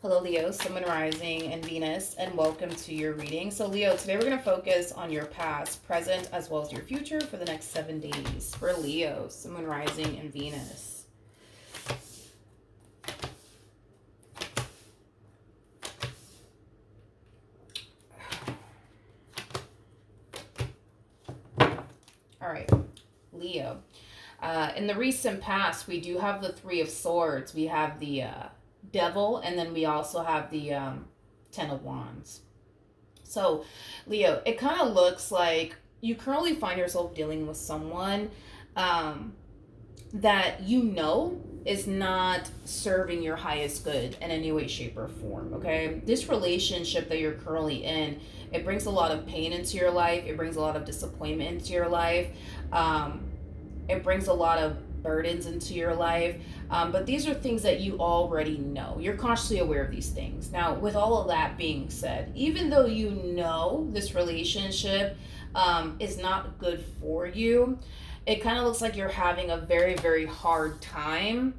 Hello, Leo, Sun, Moon, Rising, and Venus, and welcome to your reading. So, Leo, today we're going to focus on your past, present, as well as your future for the next 7 days for Leo, Sun, Moon, Rising, and Venus. All right, Leo. In the recent past, we do have the Three of Swords. We have the Devil, and then we also have the Ten of Wands. So, Leo, it kind of looks like you currently find yourself dealing with someone that you know is not serving your highest good in any way, shape, or form. Okay, this relationship that you're currently in, it brings a lot of pain into your life. It brings a lot of disappointment into your life. It brings a lot of burdens into your life. But these are things that you already know. You're consciously aware of these things. Now, with all of that being said, even though you know this relationship is not good for you, it kind of looks like you're having a very, very hard time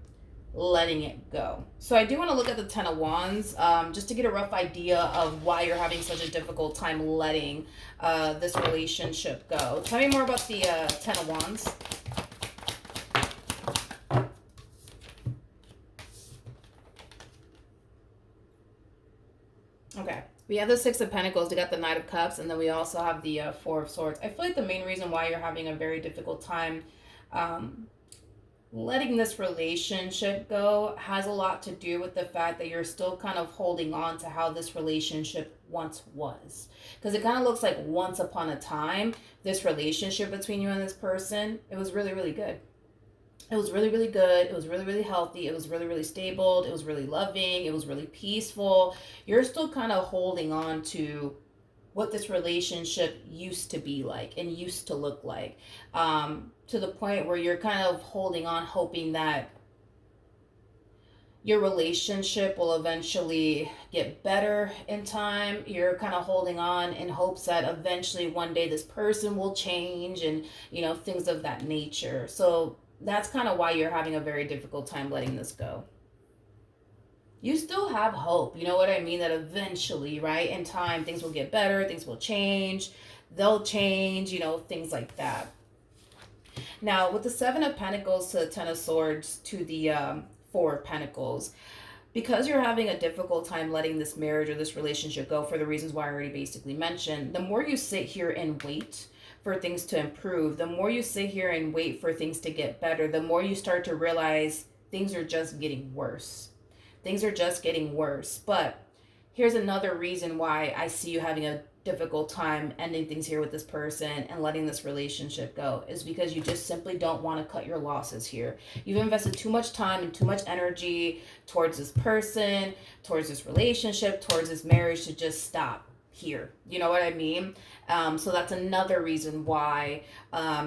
letting it go. So I do want to look at the Ten of Wands just to get a rough idea of why you're having such a difficult time letting this relationship go. Tell me more about the Ten of Wands. Okay. We have the Six of Pentacles, we got the Knight of Cups, and then we also have the Four of Swords. I feel like the main reason why you're having a very difficult time letting this relationship go has a lot to do with the fact that you're still kind of holding on to how this relationship once was. Because it kind of looks like once upon a time, this relationship between you and this person, it was really, really good. It was really, really good. It was really, really healthy. It was really, really stable. It was really loving. It was really peaceful. You're still kind of holding on to what this relationship used to be like and used to look like, to the point where you're kind of holding on, hoping that your relationship will eventually get better in time. You're kind of holding on in hopes that eventually one day this person will change and, things of that nature. So that's kind of why you're having a very difficult time letting this go. You still have hope, you know what I mean? That eventually, right, in time, things will get better, things will change, they'll change, things like that. Now, with the Seven of Pentacles to the Ten of Swords to the Four of Pentacles, because you're having a difficult time letting this marriage or this relationship go for the reasons why I already basically mentioned, the more you sit here and wait for things to improve, the more you sit here and wait for things to get better, the more you start to realize things are just getting worse. Things are just getting worse. But here's another reason why I see you having a difficult time ending things here with this person and letting this relationship go, is because you just simply don't want to cut your losses here. You've invested too much time and too much energy towards this person, towards this relationship, towards this marriage to just stop here. You know what I mean? So that's another reason why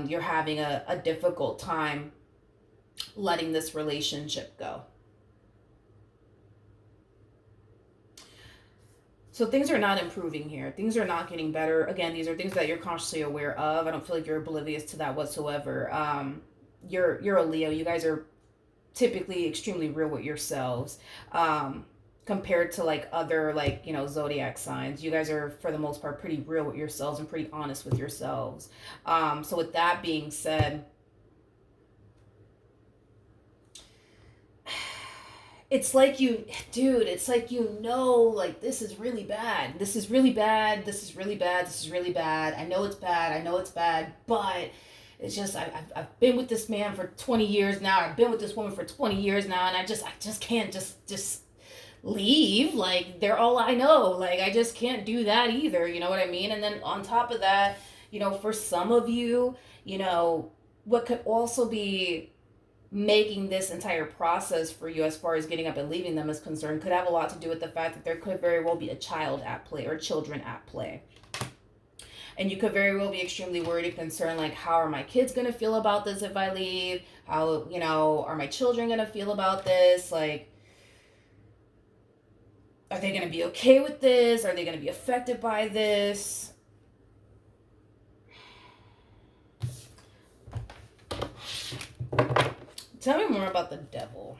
you're having a difficult time letting this relationship go. So things are not improving here. Things are not getting better. Again, these are things that you're consciously aware of. I don't feel like you're oblivious to that whatsoever. You're a Leo. You guys are typically extremely real with yourselves. Compared to like other zodiac signs, you guys are for the most part pretty real with yourselves and pretty honest with yourselves. So with that being said, it's like it's like like this is really bad. This is really bad. This is really bad. This is really bad. I know it's bad. I know it's bad. But it's just I've been with this man for 20 years now. I've been with this woman for 20 years now, and I just can't just leave. Like they're all I know. Like I just can't do that either. You know what I mean? And then on top of that, for some of you, what could also be making this entire process for you as far as getting up and leaving them is concerned could have a lot to do with the fact that there could very well be a child at play or children at play. And you could very well be extremely worried and concerned, like, how are my kids going to feel about this if I leave? How, are my children going to feel about this? Like, are they going to be okay with this? Are they going to be affected by this? Tell me more about the Devil.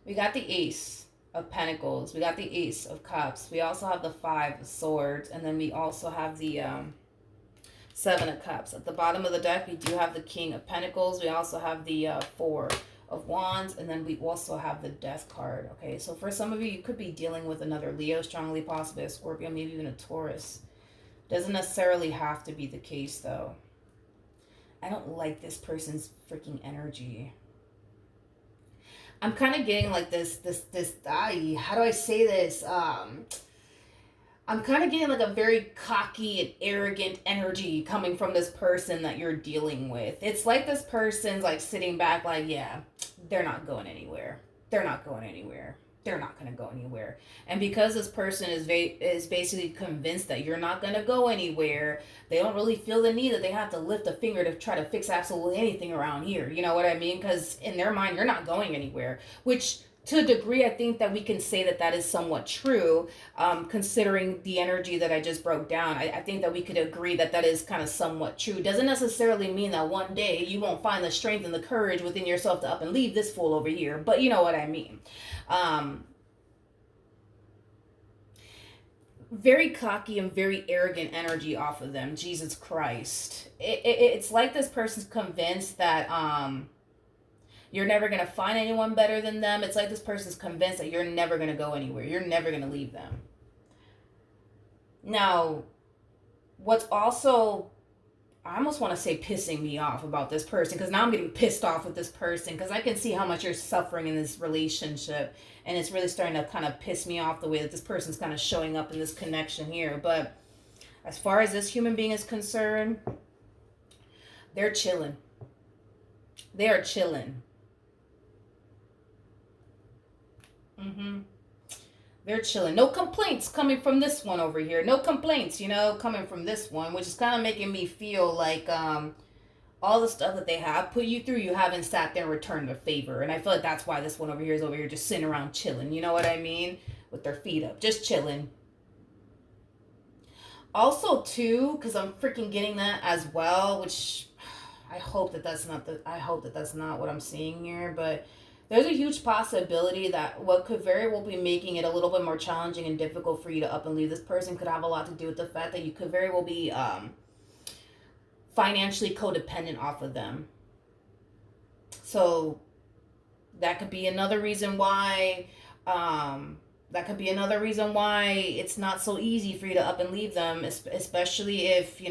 We got the Ace of Pentacles. We got the Ace of Cups. We also have the Five of Swords. And then we also have the Seven of Cups. At the bottom of the deck, we do have the King of Pentacles. We also have the Four of Wands. And then we also have the Death card. Okay, so for some of you, you could be dealing with another Leo, strongly possibly a Scorpio, maybe even a Taurus. Doesn't necessarily have to be the case, though. I don't like this person's freaking energy. I'm kind of getting like this, how do I say this? I'm kind of getting like a very cocky and arrogant energy coming from this person that you're dealing with. It's like this person's like sitting back like, yeah, they're not going anywhere. They're not going anywhere. They're not going to go anywhere. And because this person is basically convinced that you're not going to go anywhere, they don't really feel the need that they have to lift a finger to try to fix absolutely anything around here. You know what I mean? Because in their mind, you're not going anywhere, which to a degree, I think that we can say that that is somewhat true, considering the energy that I just broke down. I think that we could agree that that is kind of somewhat true. Doesn't necessarily mean that one day you won't find the strength and the courage within yourself to up and leave this fool over here, but you know what I mean. Very cocky and very arrogant energy off of them. Jesus Christ. It's like this person's convinced that you're never going to find anyone better than them. It's like this person's convinced that you're never going to go anywhere. You're never going to leave them. Now, what's also, I almost want to say pissing me off about this person, because now I'm getting pissed off with this person because I can see how much you're suffering in this relationship, and it's really starting to kind of piss me off the way that this person's kind of showing up in this connection here. But as far as this human being is concerned, they're chilling. They are chilling. They're chilling. No complaints coming from this one over here. No complaints, coming from this one, which is kind of making me feel like all the stuff that they have put you through, you haven't sat there and returned a favor. And I feel like that's why this one over here is over here just sitting around chilling. You know what I mean? With their feet up. Just chilling. Also, too, because I'm freaking getting that as well, which I hope that that's not what I'm seeing here, but there's a huge possibility that what could very well be making it a little bit more challenging and difficult for you to up and leave this person could have a lot to do with the fact that you could very well be financially codependent off of them. So that could be another reason why it's not so easy for you to up and leave them, especially if you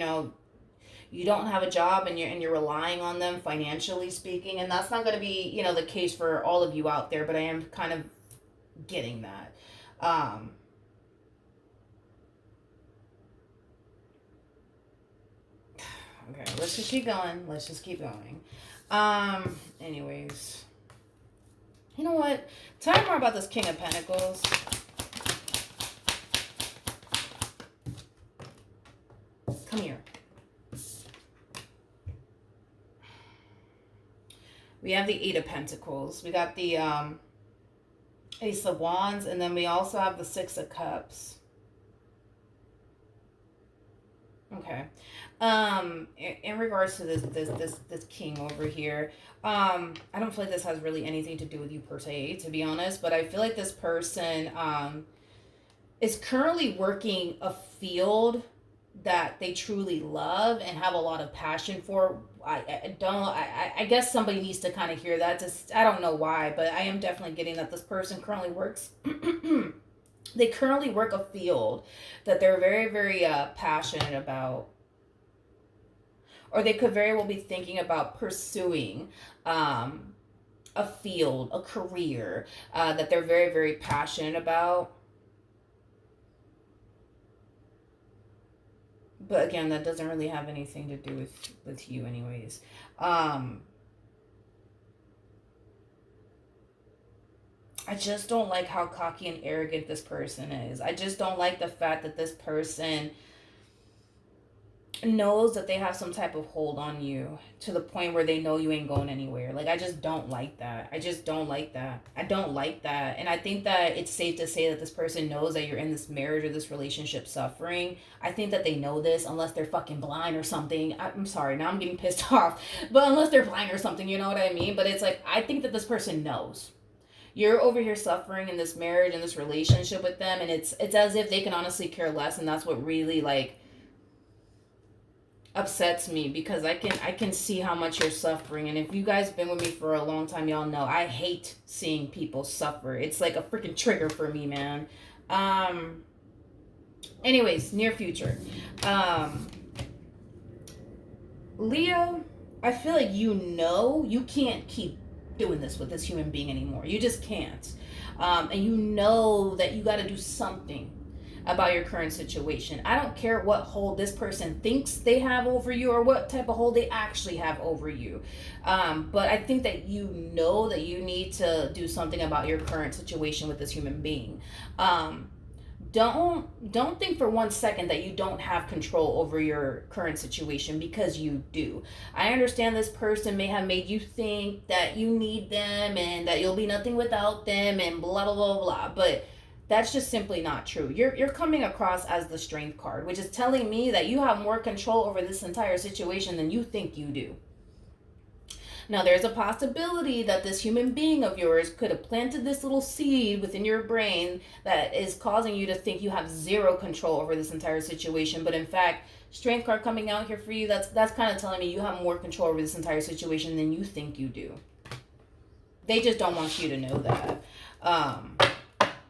don't have a job and you're relying on them financially speaking. And that's not going to be the case for all of you out there, but I am kind of getting that. Okay, let's just keep going. Anyways, you know what, tell me more about this King of Pentacles. Come here. We have the Eight of Pentacles. We got the Ace of Wands, and then we also have the Six of Cups. Okay. In regards to this king over here, I don't feel like this has really anything to do with you per se, to be honest, but I feel like this person is currently working a field that they truly love and have a lot of passion for. I guess somebody needs to kind of hear that. I don't know why, but I am definitely getting that this person currently works. They currently work a field that they're very, very passionate about. Or they could very well be thinking about pursuing a field, a career that they're very, very passionate about. But again, that doesn't really have anything to do with you anyways. I just don't like how cocky and arrogant this person is. I just don't like the fact that this person knows that they have some type of hold on you to the point where they know you ain't going anywhere. Like, I just don't like that. I don't like that. And I think that it's safe to say that this person knows that you're in this marriage or this relationship suffering. I think that they know this, unless they're fucking blind or something. I'm sorry, now I'm getting pissed off. But unless they're blind or something, you know what I mean? But it's like, I think that this person knows. You're over here suffering in this marriage and this relationship with them, and it's as if they can honestly care less, and that's what really like upsets me, because I can see how much you're suffering. And if you guys been with me for a long time, y'all know I hate seeing people suffer. It's like a freaking trigger for me, man. Um Anyways, near future. Leo, I feel like you can't keep doing this with this human being anymore. You just can't. And you know that you got to do something about your current situation. I don't care what hold this person thinks they have over you or what type of hold they actually have over you. But I think that you know that you need to do something about your current situation with this human being. Don't think for 1 second that you don't have control over your current situation, because you do. I understand this person may have made you think that you need them and that you'll be nothing without them and blah blah blah blah, but that's just simply not true. You're coming across as the strength card, which is telling me that you have more control over this entire situation than you think you do. Now, there's a possibility that this human being of yours could have planted this little seed within your brain that is causing you to think you have zero control over this entire situation. But in fact, strength card coming out here for you, that's kind of telling me you have more control over this entire situation than you think you do. They just don't want you to know that.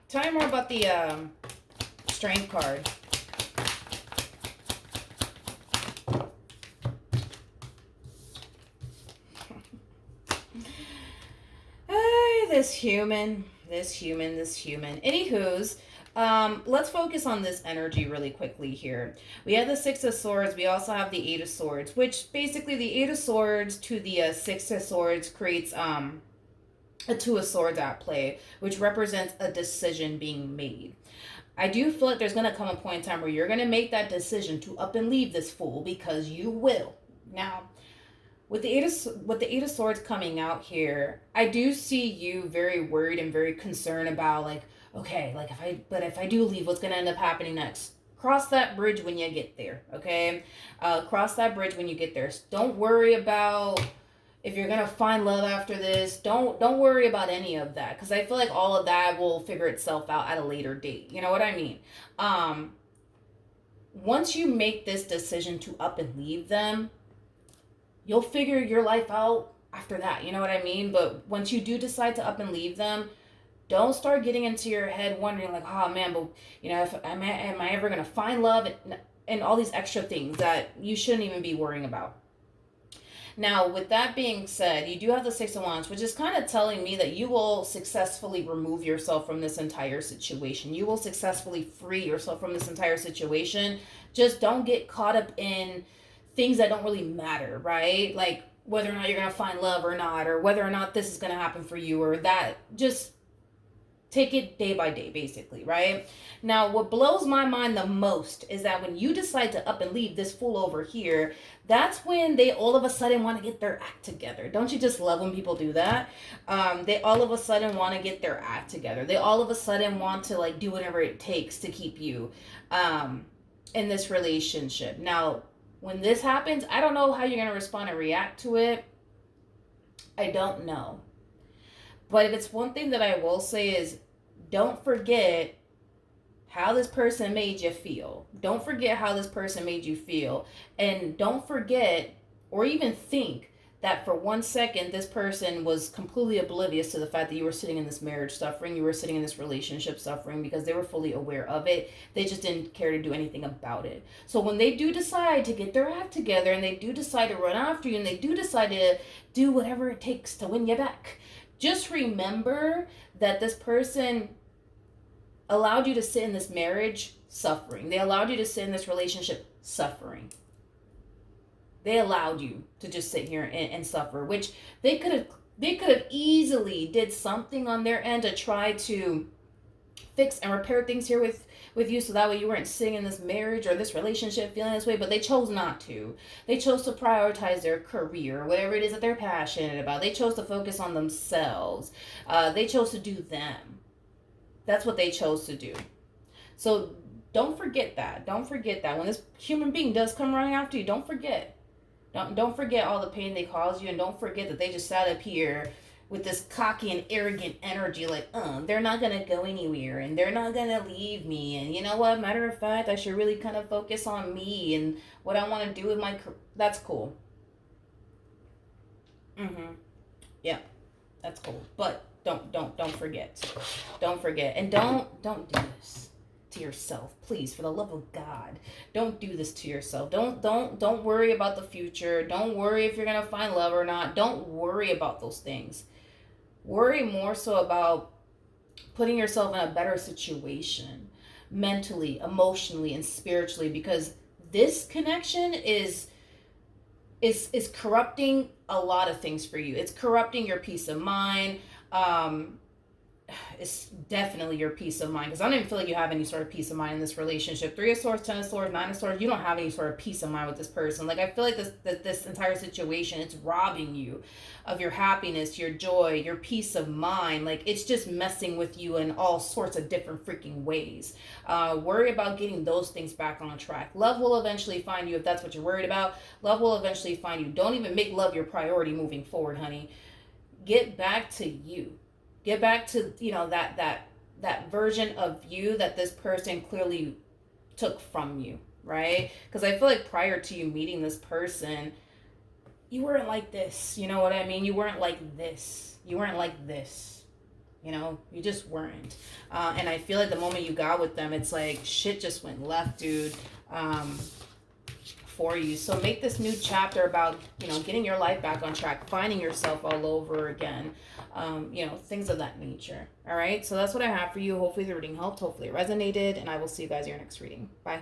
Tell me more about the strength card. This human. Anywho's, let's focus on this energy really quickly here. We have the Six of Swords. We also have the Eight of Swords, which basically the Eight of Swords to the Six of Swords creates a Two of Swords at play, which represents a decision being made. I do feel like there's going to come a point in time where you're going to make that decision to up and leave this fool, because you will. Now, with the Eight of Swords coming out here, I do see you very worried and very concerned about, like, okay, like if I do leave, what's gonna end up happening next? Cross that bridge when you get there, okay? Cross that bridge when you get there. Don't worry about if you're gonna find love after this. Don't worry about any of that, because I feel like all of that will figure itself out at a later date. You know what I mean? Once you make this decision to up and leave them, you'll figure your life out after that. You know what I mean? But once you do decide to up and leave them, don't start getting into your head wondering like, oh man, but you know, if am I ever gonna find love, and all these extra things that you shouldn't even be worrying about. Now, with that being said, you do have the Six of Wands, which is kind of telling me that you will successfully remove yourself from this entire situation. You will successfully free yourself from this entire situation. Just don't get caught up in things that don't really matter, right? Like whether or not you're going to find love or not, or whether or not this is going to happen for you or that. Just take it day by day, basically, right? Now, what blows my mind the most is that when you decide to up and leave this fool over here, that's when they all of a sudden want to get their act together. Don't you just love when people do that? They all of a sudden want to get their act together. They all of a sudden want to like do whatever it takes to keep you in this relationship. Now, when this happens, I don't know how you're going to respond and react to it. I don't know. But if it's one thing that I will say is, don't forget how this person made you feel. Don't forget how this person made you feel. And don't forget or even think that for 1 second this person was completely oblivious to the fact that you were sitting in this marriage suffering, you were sitting in this relationship suffering, because they were fully aware of it. They just didn't care to do anything about it. So when they do decide to get their act together, and they do decide to run after you, and they do decide to do whatever it takes to win you back, just remember that this person allowed you to sit in this marriage suffering. They allowed you to sit in this relationship suffering. They allowed you to just sit here and suffer, which they could have easily did something on their end to try to fix and repair things here with you, so that way you weren't sitting in this marriage or this relationship feeling this way. But they chose not to. They chose to prioritize their career, whatever it is that they're passionate about. They chose to focus on themselves. They chose to do them. That's what they chose to do. So don't forget that. Don't forget that. When this human being does come running after you, don't forget. Don't forget all the pain they caused you, and don't forget that they just sat up here with this cocky and arrogant energy, like, they're not gonna go anywhere and they're not gonna leave me. And you know what? Matter of fact, I should really kind of focus on me and what I want to do with my career. That's cool. Mm-hmm. Yeah, that's cool. But don't forget. Don't forget. And don't do this to yourself. Please, for the love of God. Don't do this to yourself. Don't worry about the future. Don't worry if you're gonna find love or not. Don't worry about those things. Worry more so about putting yourself in a better situation mentally, emotionally, and spiritually, because this connection is corrupting a lot of things for you. It's corrupting your peace of mind. Um, it's definitely your peace of mind, because I don't even feel like you have any sort of peace of mind in this relationship. Three of Swords, Ten of Swords, Nine of Swords. You don't have any sort of peace of mind with this person. Like, I feel like this entire situation, it's robbing you of your happiness, your joy, your peace of mind. Like, it's just messing with you in all sorts of different freaking ways. Worry about getting those things back on track. Love will eventually find you if that's what you're worried about. Love will eventually find you. Don't even make love your priority moving forward, honey. Get back to you. Get back to, that version of you that this person clearly took from you, right? Because I feel like prior to you meeting this person, you weren't like this. You know what I mean? You weren't like this. You weren't like this. You just weren't. And I feel like the moment you got with them, it's like shit just went left, dude. For you. So make this new chapter about, getting your life back on track, finding yourself all over again, things of that nature. All right. So that's what I have for you. Hopefully the reading helped. Hopefully it resonated. And I will see you guys in your next reading. Bye.